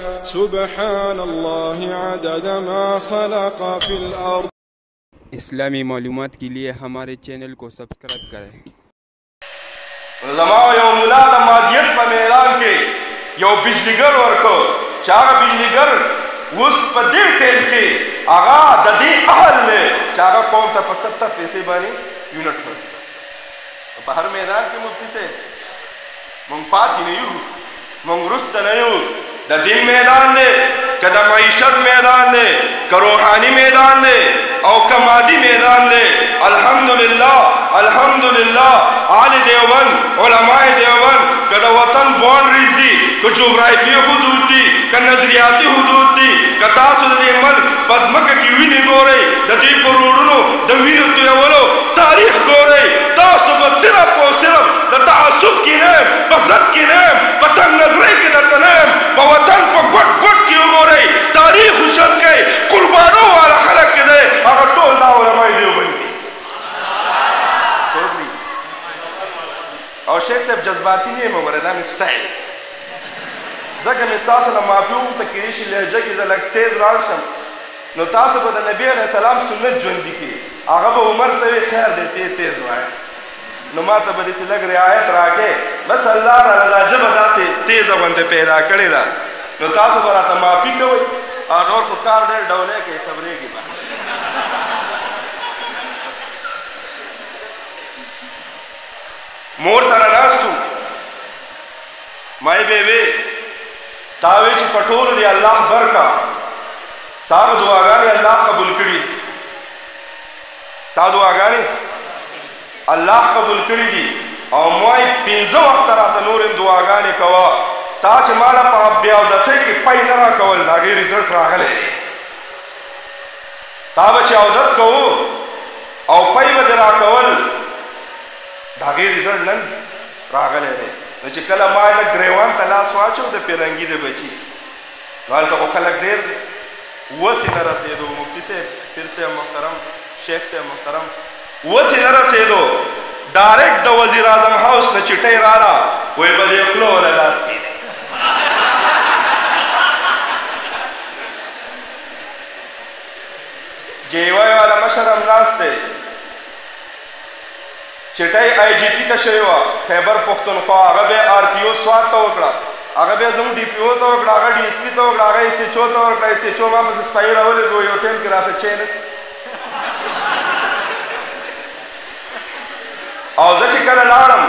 سبحان الله عدد ما خلق في الأرض. اسلامی معلومات کے لیے ہمارے چینل کو سبسکرائب کریں. زما یو مولا د مادیت په میدان کې یو بجلیګر ورکو چې هغه بجلیګر اوس په دې ټیم کې هغه د دې اهل دی چې هغه قوم ته په 70 پیسې باندې یونټ ورکوي. په هر میدان کې مفتي صاحب مونږ پاتې نه یو، مونږ وروسته نه یو. د دین میدان دی که د معیشت میدان دی که روحاني میدان دی او که مادي میدان دی. الحمدلله الحمدلله آل دیوبند علماء دیوبند که د وطن باونډریز دي که جغرافیایي حدود دي که نظریاتي حدود دي که تاسو د دې ملک په ځمکه کې وینې ګورئ د دې په روډونو د وینو تویولو تاریخ ګورئ تاسو به صرف او صرف د تعصب کې نه یم په ضد کې نه یم په تنګ نظرۍ کې درته نه یم په وطن په ګوټ ګوټ کې وګورئ تاریخ اوچت کړئ قربانو والا خلک کې دی هغه ټول دا علماء دیوبند دي. او شیخ صاحب جذباتی نه یم وګوره دا مې سټایل ځکه مې ستاسو نه معافي وغوښته کېدای شي لهجه کې زه لږ تیز لاړ شم نو تاسو به د نبي علیه السلام سنت ژوندي کړي هغه به عمر ته وي خیر دی تیز وایه نو ما ته به داسې لږ رعایت راکړې بس الله راله دا ژبه داسې تیزه غوندې پیدا کړې ده نو تاسو به راته معافي کوئ او نور خو کار ډېر ډولۍ کوي صبرېږي به مور سره ناست وو مای بیبي تا وی چې په ټولو دې الله برکا ستا به دعاګانې الله قبول کړي ستا دعاګانې الله قبول کړي دي او موای 15 وخته راته نور هم دعاګانې کوه تا چې ما له په بیا اودسۍ کې پی نه راکول د هغې رزلټ راغلی تا به چې اودس کوو او پی به دې راکول د هغې رزلټ نن راغلی دی نو چې کله ما لږ ګریوان ته لاس واچو د پیرنګي د بچي نو هلته خو خلک ډېر دی وسې نه رسېدو مفتي صاحب پیر صاحب محترم شیخ صاحب محترم وسې نه رسېدو ډایرکټ د وزیر اعظم هاوس نه چټۍ راله وایي به دې خوله وله لاس کېږي جیوای والا مشر هم ناست دی چټۍ آی جی پي ته شوې وه خیبر پښتونخوا هغه به آر پي او سوات ته وکړه هغه بیا زموږ ډي پي او ته وکړه هغه ډي اس پي ته وکړه هغه ایس ایچ او ته وکړه ایس ایچ او ما پسې سپایي راولېږو یو ټایم کې راسه چی نسي او زه چې کله لاړم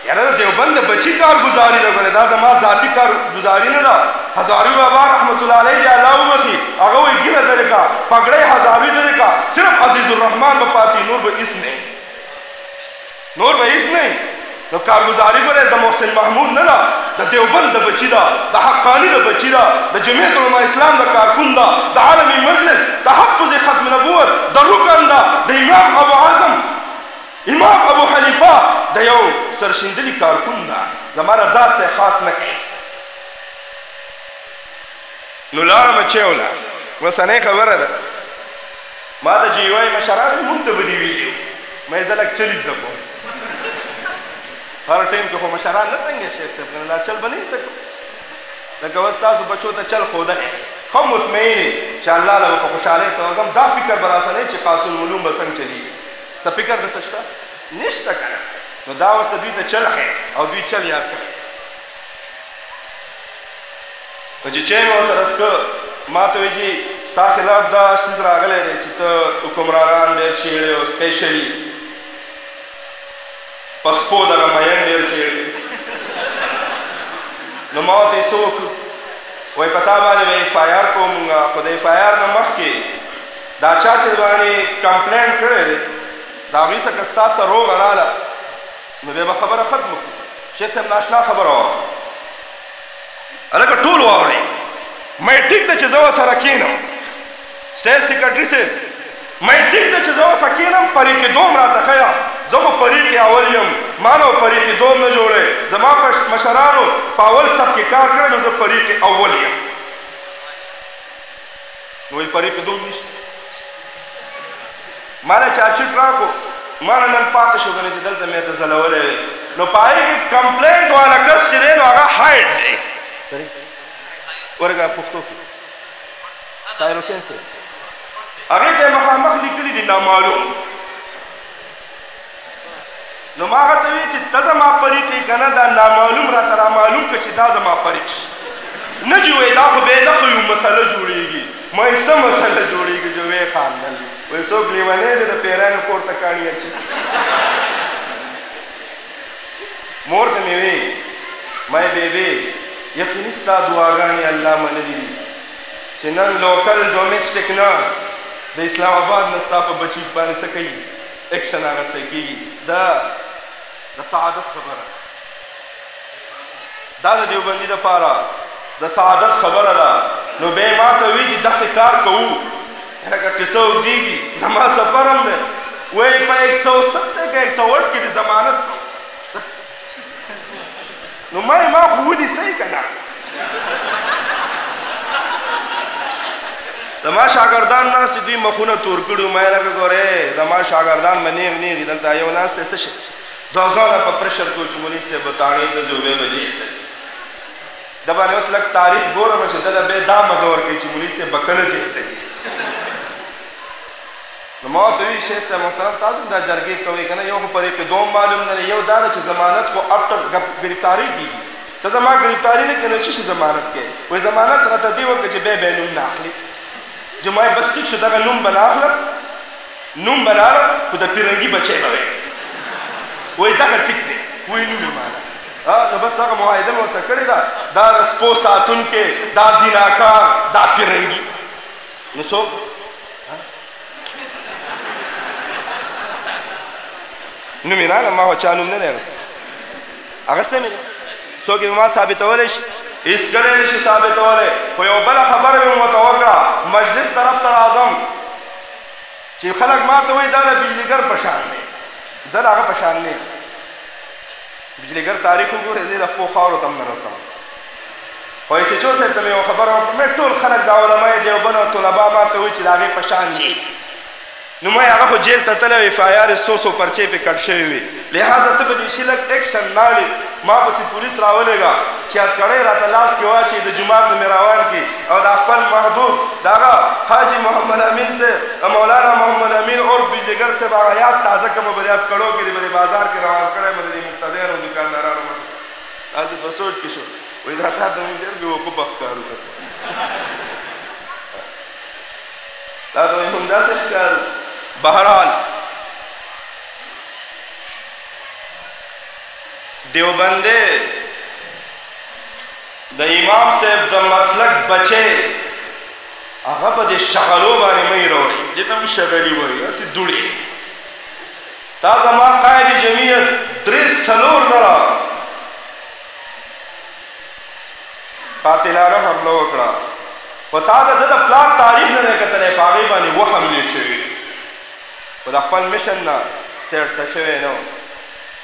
یاره د دیوبند د بچي کارګزاري ده ګورې دا زما ذاتي کارګزاري نه ده هزاروي بابا رحمت الله علیه دې الله وبخي هغه وایي ګیره دلې کا پګړۍ هزاروي دلې کا صرف عزیز الرحمان به پاتې نور به هېڅ نه نور به هېڅ نه نو کارګزاري ګورې د محسن محمود نه ده د دیوبند د بچي ده د حقاني د بچي ده د جمعیت علما اسلام د کارکون ده د عالمي مجلس د حفظ ختم نبوت د رکن ده د امام ابو اعظم امام ابو حنیفه د یو سرشندلي کارکون ده زما رضا ته خاص نه کوي نو لاړمه چیوله اوسنۍ خبره ده ما د جی وای مشرانو مونږ ته به دې ویلي مې زه لږ چل زده کوم هر ټایم کې خو مشران نه څنګه شیخ صاحب کنه دا چل به نه زده کوم لکه اوس تاسو بچو ته چل ښودلی ښه مطمئن یې چې الله له به په خوشحالۍ سره ځم دا فکر به راسه نه چې قاص العلوم به څنګه چلېږي څه فکر درته شته نشته که نه نو دا اوس ته دوی ته چل ښیي او دوی چل یاد کړي نو چې چای مې ورسره څښه ما ته وایي چې ستا خلاف دا څیز راغلی دی چې ته حکمرانان ډېر چیړې او سپیشلي په سپو دغه مین ډېر چیړې نو ما ورته یې څه وکړو وایي په تا باندې به ایف آی آر کوو مونږ خو د ایف آی آر نه مخکې دا چا چې باندې کمپلینټ کړی دی د هغوی څخه ستا څه روغه راله نو بیا به خبره ختمه کړو شیخ صاحب ناشنا خبره وه هلکه ټول واورئ مې ټیک ده چې زه ورسره کښېنم سټیټ سیکرټري صاحب مې ټیک ده چې زه ورسره کښېنم پریکې دوم راته ښیه زه خو پریکې اول یم ما نه پریکې دوم نه جوړی زما په مشرانو په اول صف کې کار کړی نو زه پریکې اول یم نو وایي پریکې دوم نشته ما نه چا چټ راکړو ما نه نن پاتې شو کنه چې دلته مې ته ځلولی وی نو په هغې کې کمپلینټ والا کس چې دی نو هغه هایډ دی ورګه پښتو کې طاهر حسین صاحب هغې ته یې مخامخ لیکلي دي نامعلوم. نو ما هغه ته وایي چې ته زما پریټ یې که نه دا نامعلوم راته رامعلوم کړه چې دا زما پریټ نه جي وایي دا خو بې نښو یو مسله جوړېږي. ما یې څه مسله جوړېږي چې ویې خاندل وایي څوک لیونی دی د پیرانو کور ته کاڼي اچي. مور ته مې وی ما یې بیبي یقیني ستا دعاګانې الله منلي دي چې نن لوکل ډومیسټک نه د اسلام آباد نه ستا په بچي باندې څه کوي ایکشن اخیستی کېږي. دا د سعادت خبره دا د دیوبندي دپاره د سعادت خبره ده. نو بیا یې ما ته وایي چې داسې کار کوو لکه قصه اوږدېږي زما سفر هم دی وایي په 170 که 108 کې د ضمانت کوو. نو ما یې ما خو ونیسئ که نه زما شاګردان ناست دي دوی مخونه تور کړي ما یې لکه ګورې زما شاګردان به نیغ نیغ دلته یو ناست دی څه شي دا ځانه په پرشر کو چې مونږ ته بتاړې ته جو 2 بجې د باندې اوس لږ تاریخ ګورم چې دله بیا دا مزه ورکوي چې مونږ ته بکنه چېرته دي. نو ما ورته وایي شیخ صاحب محترم تاسو دا جرګې کوئ که نه یو خو په دې کې دوم معلوم نه دی یو دا ده چې ضمانت خو افټر ګرفتاري کېږي. ته زما ګرفتاري نه کوې نو څه شي ضمانت کوې وایي ضمانت راته دې وکړه چې بیا نوم نه اخلي. چې ما یې بس ټیک شو دغه نوم به نه اخلم نوم به نه اخلم خو د پیرنګي بچی به وی وایي دغه ټیک دی وایي نوم یې ماله نو بس هغه معاهده مې ورسره کړې ده دا د سپو ساتونکی دا دیناکار دا پیرنګي. نو څوک نوم یې راغله ما خو چا نوم نه دی اخیستی اخیستی مې دی څوک یې ما ثابتولی شي هېڅکلی نه شي ثابتولی. خو یو بله خبره مې ورته وکړه مجلس طرف ته راځم چې خلک ما ته وایي دا د بجلیګر په شان دی زه د هغه په شان نه یم. بجلیګر تاریخ وګورئ زه د خپلو خاورو ته هم نه رسوم. خو ایس ایچ او صاحب ته مې یو خبره وکړه مې ټول خلک دا علمای دیوبند او طلبا ما ته وایي چې د هغې په شان یې نو ما هغه خو جیل ته تللی وي FIR 100 پرچې پې کټ شوي وي لہذا ته به دې شي لږ ایکشن نالې ما پسې پولیس راولېږه چې هتکړۍ راته لاس کې واچوي د جومات نه مې روان کړي او دا خپل محبوب د هغه حاجي محمد امین صاحب مولانا محمد امین اور بجلیګر صاحب هغه یاد تازه کړم به دې هتکړو کې دې به دې بازار کې روان کړی به دې مقتدیانو دوکاندارانو مخې داسې په سوچ کې شو وایي دا تا ته مې ډېر بېوقوفه ښکارو کړه دا ته وایي همداسې ښکارو. بہرحال دیوبندے د امام صاحب د مسلک بچے هغه په دې شغلو باندې مې راوړي دې ته هم شغلي وایي هسې دوړې تا زما قائد جمعیت 3-4 زره قاتلانه حمله وکړه خو تا د ده د پلار تاریخ نه دی کتلی په هغې باندې حملې شوي خو د خپل مشن نه سیټ شوی نه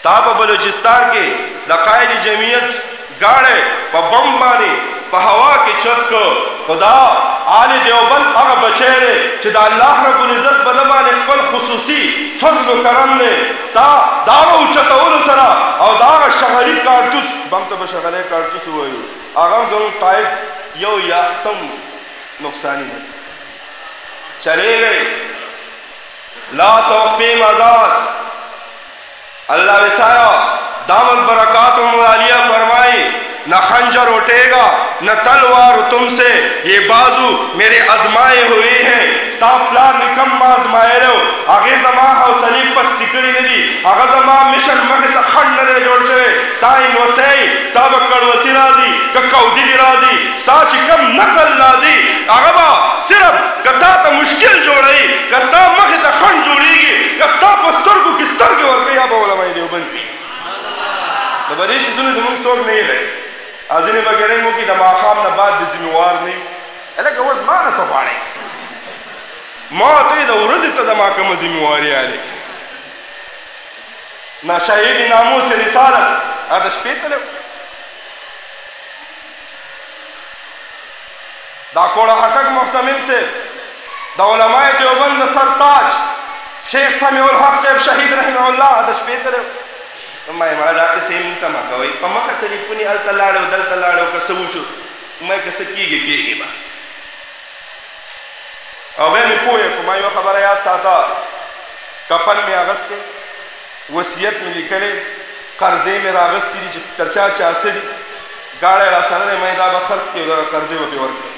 تا په بلوچستان کې د قائد جمعیت ګاړی په بم باندې په هوا کې چت کو خدا آل دیوبند هغه بچی دی چې د الله رب العزت په ده باندې خپل خصوصي فضل و کرم دی تا د هغه اوچتولو سره او د هغه شغلي کارتوس بم ته به شغلی کارتوس ووایو هغه هم زموږ قائد یو یافتم نقصانی نه چلے گئے لا توقیم آزاد اللہ وسایا دامت برکاتم عالیہ فرمائی نہ خنجر اٹھے گا نہ تلوار تم سے یہ بازو میرے ازمائے ہوئے ہیں سافلار نکم آزمائے رہو آگے زمان حوصلی پس تکڑی ندی آگے زمان مشن مخت خند نرے جوڑ شوے تائیں وسیعی سابق کڑوسی راضی ککاو دلی راضی ساچ کم نقل راضی آگے با صرف کتا تا مشکل جوڑائی کستا مخت خند جوڑی گی کستا پستر کو کستر کے ورکی آپ علماء دیوبند بھی دبریش دنی دمونگ سوک نہیں رہے ازینی بگرنگو کی دا ماخام نباد دی زمیوار نہیں ایلیکا ورز ما نسو پاڑے ما توی دا ورد تا دا ماکم زمیواری آلے نا شہید ناموس رسالت آدھا شپیتا لے دا کوڑا حقق محتمل سے دا علماء دیوبند سرتاج شیخ سمیع الحق صاحب شہید رحمہ اللہ آدھا شپیتا لے ما یې مړه دا کیسې مونږ ته مه کوئ په مخه ټلیفون یې هلته لاړې او دلته لاړې او که څه وشو ما که څه کېږي کېږي به او بیا مې پوه یم ما یوه خبره یاد ساته کفن مې اغوستی وصیت مې لیکلی قرضې مې راغوستي دي چې تر چا چا څه دي ګاړی را سره دی ما دا به خرڅ کړي او دغه قرضې به پرې ورکړي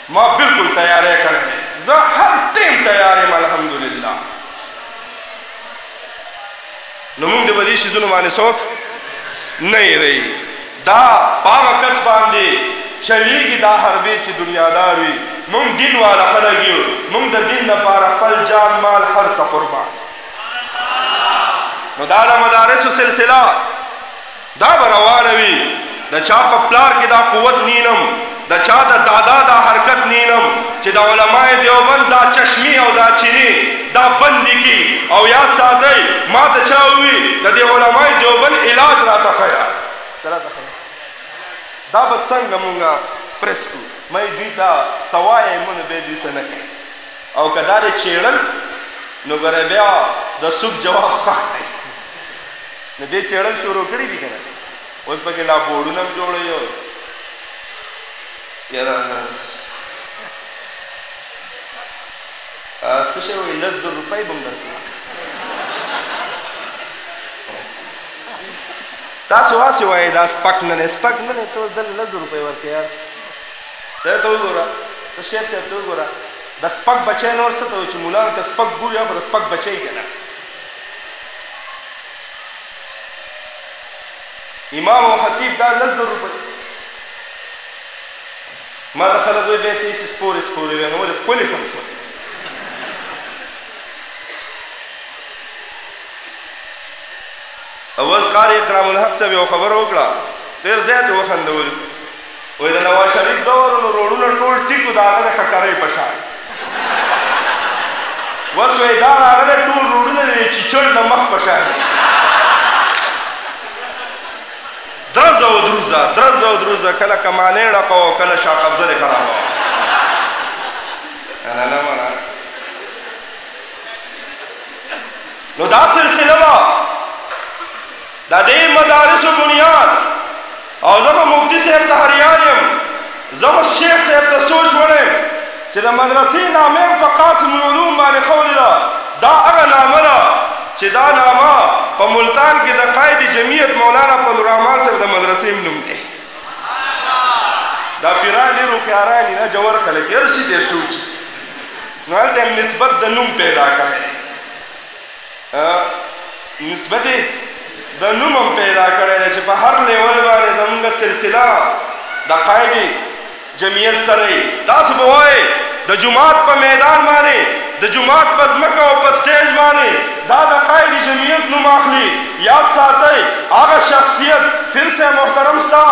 ما بلکل تیاری کړی دی زه هر ټیم تیار یم الحمدلله نو موږ د به دې شیزونو باندې څوک نه یېروي دا په هغه کس باندې چلیږي دا حربې چې دنیادار وي موږ دین والا خلک یو موږ د دین لپاره خپل جان مال هر څه قربان نو دا د مدارسو سلسله دا به روانه وي د چا په پلار کې دا قوت نینم د چا د دادا دا حرکت نینم چې د علماء دیوبند دا چشمی او دا چینی دا بندی کی او یا ساتئ ما ته چا ووي د دې علماء دیوبند علاج راته ښیه دا به څنګه مونږه پرس کړو مې دوی ته څه وایې مونږ به دوی څه نه کوي او که دا دې چېړل نو ګوره بیا د سوک جواب خوښ دی نو دې چېړل شروع کړي دي که نه اوس پکې لا بورډونه هم جوړوي یاره څه شی وایي 10,000 روپۍ به هم درکړي تاسو هسې وایئ دا سپک نه دی سپک نه دی ته دل 10,000 روپۍ ورکړې یار ته وګوره ته شیخ صاحب ته وګوره د سپک بچی نور څه ته وایي چې مولانو ته سپک ګوري خو د سپک بچی که نه امام او خطیب دا 10,000 روپۍ ما ته خلک وایي بیا ته یې سپورې سپورې وایي نو ولې ښکلې کوم څه اوس قاری اکرام الحق صاحب یو خبره وکړه ډېر زیات یې وخندولي وایي د نواز شریف دور نو روډونه ټول ټیکو د هغه د ککرۍ په شان اوس وایي دا د هغه د ټول روډونه د چیچړ د مخ په شان درز او دروزه کله کمانې ډکوه کله شا قبضه دې خرابوه نه مړه نو دا سلسله وه د دې مدارسو بنیاد او زه به مفتي صاحب ته حریان یم زه به شیخ صاحب ته سوچ وړم چې د مدرسې نامه یې په قاسم العلوم باندې ښودې ده دا هغه نامه ده چې دا نامه په ملتان کې د قائد جمعیت مولانا فضلالرحمن صاحب د مدرسې نوم دی دا پیران ډېر هوښیاران دي نه جوور خلک هر شي دی سوچي نو هلته یې نسبت د نوم پیدا کړی نسبت د نوم هم پیدا کړی دی چې په هر لیول باندې زموږ سلسله د قائد جمعیت سره تاسو به وایئ د جماعت په میدان باندې د جماعت په ځمکه او په سټیج باندې دا د قائد جمعیت نوم اخلي یاد ساتئ هغه شخصیت پھر سے محترم ستا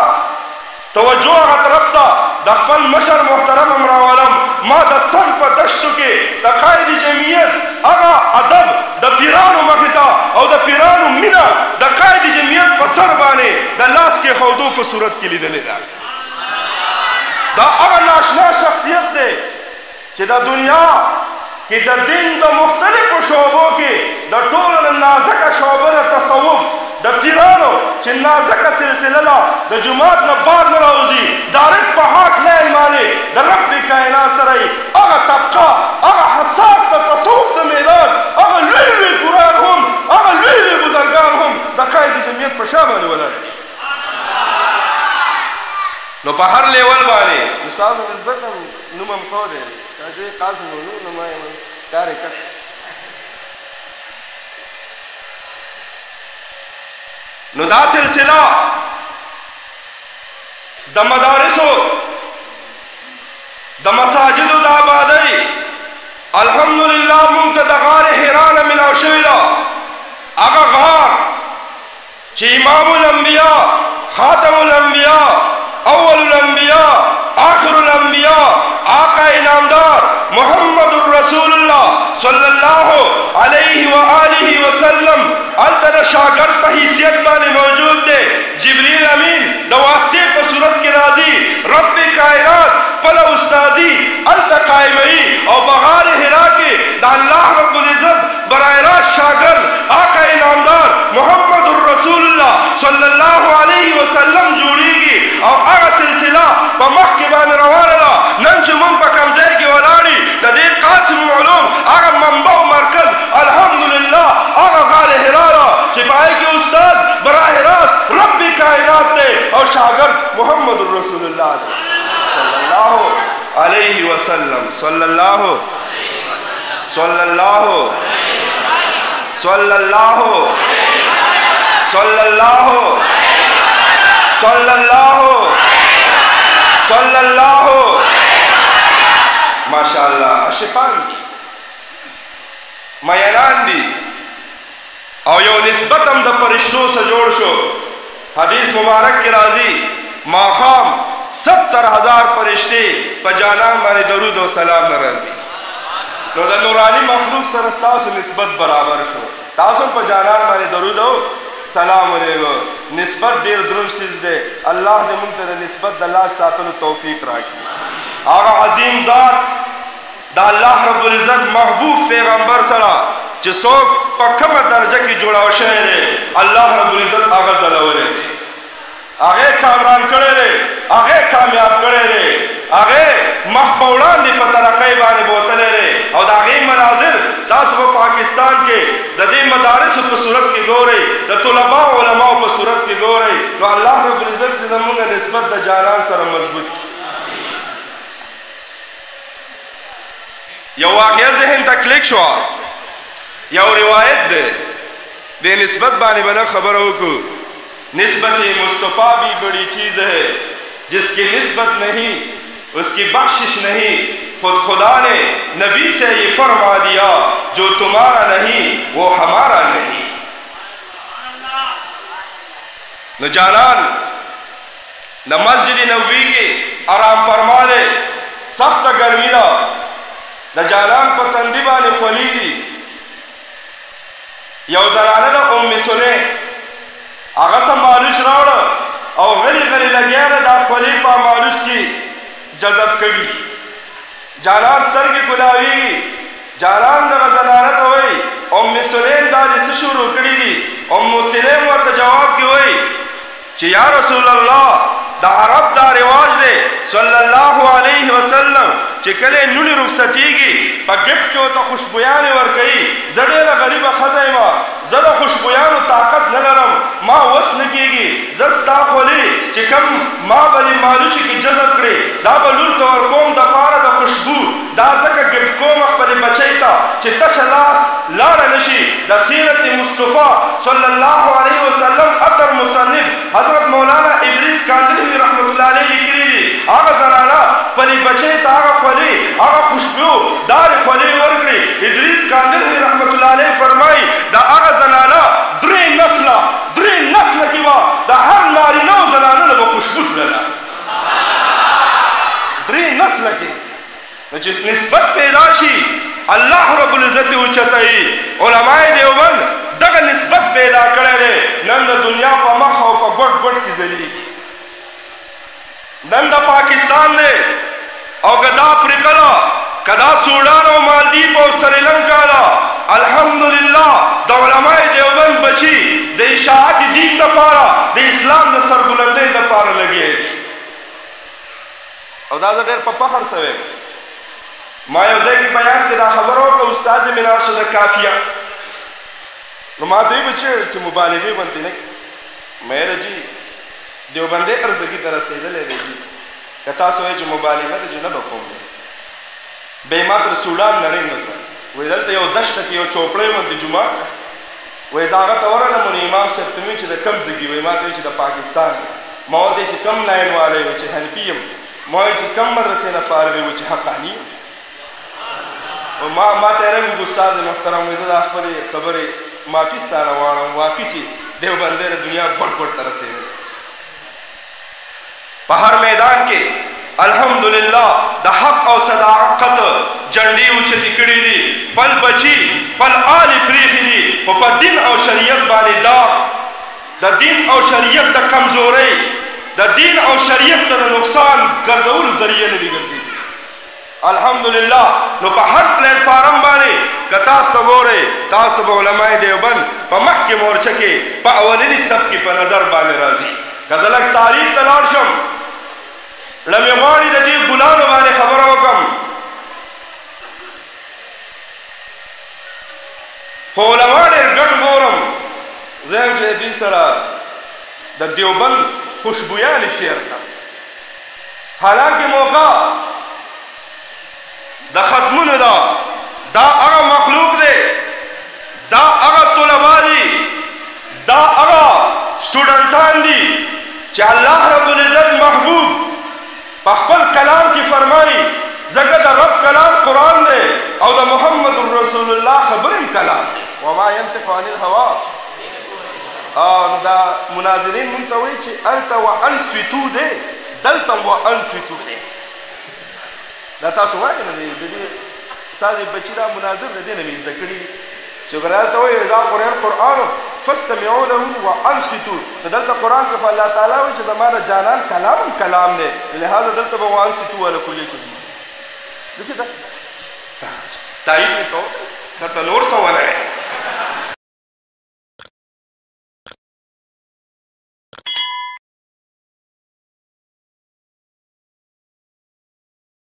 توجه هغه طرف ته د خپل مشر محترم هم راولم ما د سن په دشتو کې د قائد جمعیت هغه ادب د پیرانو مخې ته او د پیرانو مینه د قائد جمعیت په سر باندې د لاس کې ښودو په صورت کې لیدلې ده دا هغه ناشنا شخصیت دی چې د دنیا کې د دین د مختلفو شعبو کې د ټولو نه نازکه شعبه د تصوف د پیرانو چې نازکه سلسله ده د جماعت نه بار نه راوځي ډایرکټ په حق لین باندې د رب کائنات سره هغه طبقه هغه حساس د تصوف د میدان هغه لوی قرآن هم هغه لوی بزرګان هم د قائد جمعیت په شا باندې ولاړ نو په هر لیول باندې استاد نسبت نوم هم ښه دی چې قاسم علوم نو ما کار یې کړ نو دا سلسله د مدارسو د مساجدو د آبادۍ الحمدلله موږ ته د غار حرا نه ملاو شوې ده هغه غار چې امام الانبیاء خاتم الانبیاء اول الانبیاء آخر الانبیاء آقا انعامدار محمد رسول اللہ صلی اللہ علیہ وآلہ وسلم التر شاگرد په حیثیت باندې موجود دے جبریل امین د واسطے په صورت کې راضی رب کائنات پل استادی الت قائمئی او بغار حرا کې د الله رب العزت बराह रास्त शागिर्द आका इनामदार मोहम्मदुर रसूलुल्लाह सल्लल्लाहु अलैहि वसल्लम जोड़ीगी और आगा सिलसिला पर मख के बान रवाना नन चुमुम पर कमजे की वलाड़ी तदीर कासिम उलूम आगा मंबा मरकज अल्हम्दुलिल्लाह आगा गाले हिरारा सिपाही के उस्ताद बराह रास्त रब्बी कायनात थे और शागिर्द मोहम्मदुर रसूलुल्लाह सल्लल्लाहु अलैहि वसल्लम सल्लल्लाहु सल्लल्लाहु सल्लल्लाहु सल्लल्लाहु सल्लल्लाहु सल्लल्लाहु माशाअल्लाह अशिफान मयनान दी और यो निस्बत हम द परिश्तों से जोड़ शो हदीस मुबारक के राजी माखाम 70,000 परिश्ते पजाना मारे दरूद और सलाम न राजी तो द नूरानी मखलूक सरस्ता से निस्बत बराबर शो तासम पजाना मारे दरूद और सलाम अलैको निस्बत देर द्रुन सिज दे अल्लाह ने मुंतर निस्बत दल्लाह सातल तौफीक राखी आगा अजीम जात दा अल्लाह रब्बुल इज्जत महबूब पैगंबर सरा जिसो पक्कम दर्जे की जोड़ाव शहर अल्लाह रब्बुल इज्जत आगा जलावले आगे कामरान करे रे आगे कामयाब करे रे आगे मखबौड़ान दी पतरकई बाने बोतले रे और आगे मनाजिर तास वो पाकिस्तान के ददी मदारिस पर सूरत की गोरे द तुलबा उलमा पर सूरत की गोरे तो अल्लाह रब्बुल इज्जत से नमूने निस्बत द जानान सर मजबूत यो वाक़या ज़हन तक क्लिक शुआ या रिवायत दे निस्बत बाने बना खबर हो को निस्बत मुस्तफ़ा भी बड़ी चीज है जिसकी निस्बत नहीं उसकी बख्शिश नहीं खुद खुदा ने नबी से ये फरमा दिया जो तुम्हारा नहीं वो हमारा नहीं न जानान न मस्जिद नबवी के आराम फरमा दे सख्त गर्मी ना न जानान पर तंदीबा ने खोली दी यौजराना ना उम्मी सुने आगा सा मालूच रावड़ और गली गली लगे दा खोली पा मालूच की जजब कड़ी जानान सर की कुलावी जानान दगा जनानत हुई उम्मी सुलेम दादी से शुरू कड़ी दी उम्मु सुलेम वर्त जवाब की हुई ची या रसूल अल्लाह दा अरब दा रिवाज दे सल्लल्लाहु अलैहि वसल्लम चिकले नुनी रुखसतीगी पर गिफ्ट क्यों तो खुशबुयाने वर कही जड़ेला गरीबा खजाइमा जरा खुशबुयानो ताकत न लरम माँ वस न कीगी जस्ता खोली चिकम माँ बली मालूची की जजब करे दा बलूर तो और कौम दा पारा दा खुशबू दा जका गिफ्ट कौम अकबरी बचैता चित्ता शलास लारा नशी दा सीरत मुस्तफ़ा सल्लल्लाहु अलैहि वसल्लम अतर मुसन्निफ हजरत मौलाना इदरीस कांदली रहमतुल्लाह अलैहि लिखी दी आगा जनाना पली बचैता आगा खोली आगा खुशबू दार खोली वर्गड़ी इदरीस कांदली रहमतुल्लाह अलैहि फरमाई दा आगा जनाना द्री नस्ल की वा दा हर नारी नौ जनाना ने वो खुशबू लगा द्री नस्ल की जिस निस्बत पैदाशी अल्लाह रब्बुल इज्जत उच्चताई उलमाए देवबंद दग निस्बत पैदा करे रे नंद दुनिया पर मख और पर गोट गोट की जली नंद पाकिस्तान ने और गदा अफ्रीका कदा सूडान और मालदीव और श्रीलंका अल्हम्दुलिल्लाह द उलमाए देवबंद बची द इशाअत दीन द पारा द इस्लाम द सरबुलंदे द पारा लगे और दादा डेर फखर सवे मायोजे की बयान के दा खबरों को उस्ताद मिनाशद काफिया नुमाते बच्चे से मुबालिगे बनती नहीं मेरे जी देवबंदे अर्ज की तरह से ले जी कथा सोए जो मुबालिगा जो न बकों में बेमात्र सूडान नरेंद्र वेदल ते यो दश तक यो चोपड़े मंदी जुमा वे जागा तवरा न मुनि इमाम से तुमी च द कम जगी वे माते च द पाकिस्तान मौते च कम लाइन वाले वे च हनफियम मोय च कम मदरसे न फारवे वे च हकानी और मां तेरे में गुस्सा दे मुहतरम वे दा खबरे खबरे पाकिस्तान वाला वाकी च देवबंदे रे दुनिया बड़ तरह से पहाड़ मैदान के अल्हम्दुलिल्लाह द हक और सदाकत जंडी उचती कड़ी दी पल बची पल आली फ्रीखी दी पर दिन और शरीयत वाले दाग द दिन और शरीयत द कमजोरी द दिन और शरीयत द नुकसान गर्दौल जरिए ने भी गर्दी الحمدلله نو په هر پلیټ فارم باندې که تاسو ته ګورئ تاسو ته به علماء دیوبند په مخکې مورچه کې په اولني صف کې په نظر باندې راځي که زه لږ تاریخ ته لاړ شم لمې غواړي د دې ګلانو باندې خبره وکړم خو علما ډېر ګډ ګورم زه یم چې دوی سره د دیوبند خوشبویانې شعر کړم حالانکې موقع د ختمونو دا هغه مخلوق دی دا هغه طلبا دي دا هغه سټوډنټان دي چې الله رب العزت محبوب په خپل کلام کې فرمایي ځکه د رب کلام قرآن دی او د محمد رسول الله خبرم کلام دی وما ينطق عن الهوى نو دا مناظرین مونږ ته وایي چې انت وانصتو دی دلته وانصتو دی دا تاسو وایئ نه د دې ستاسې بچي دا مناظر د دې نه مې زده کړي چې غرال ته وایي اذا قرئ القرآن فاستمعوا له وانصتوا دلته قرآن کې په الله تعالی وایي چې زما د جانان کلام دی لهذا دلته به وانصتوا ولا کلیه چې داسې ده تایید مې کوم درته نور څه ونه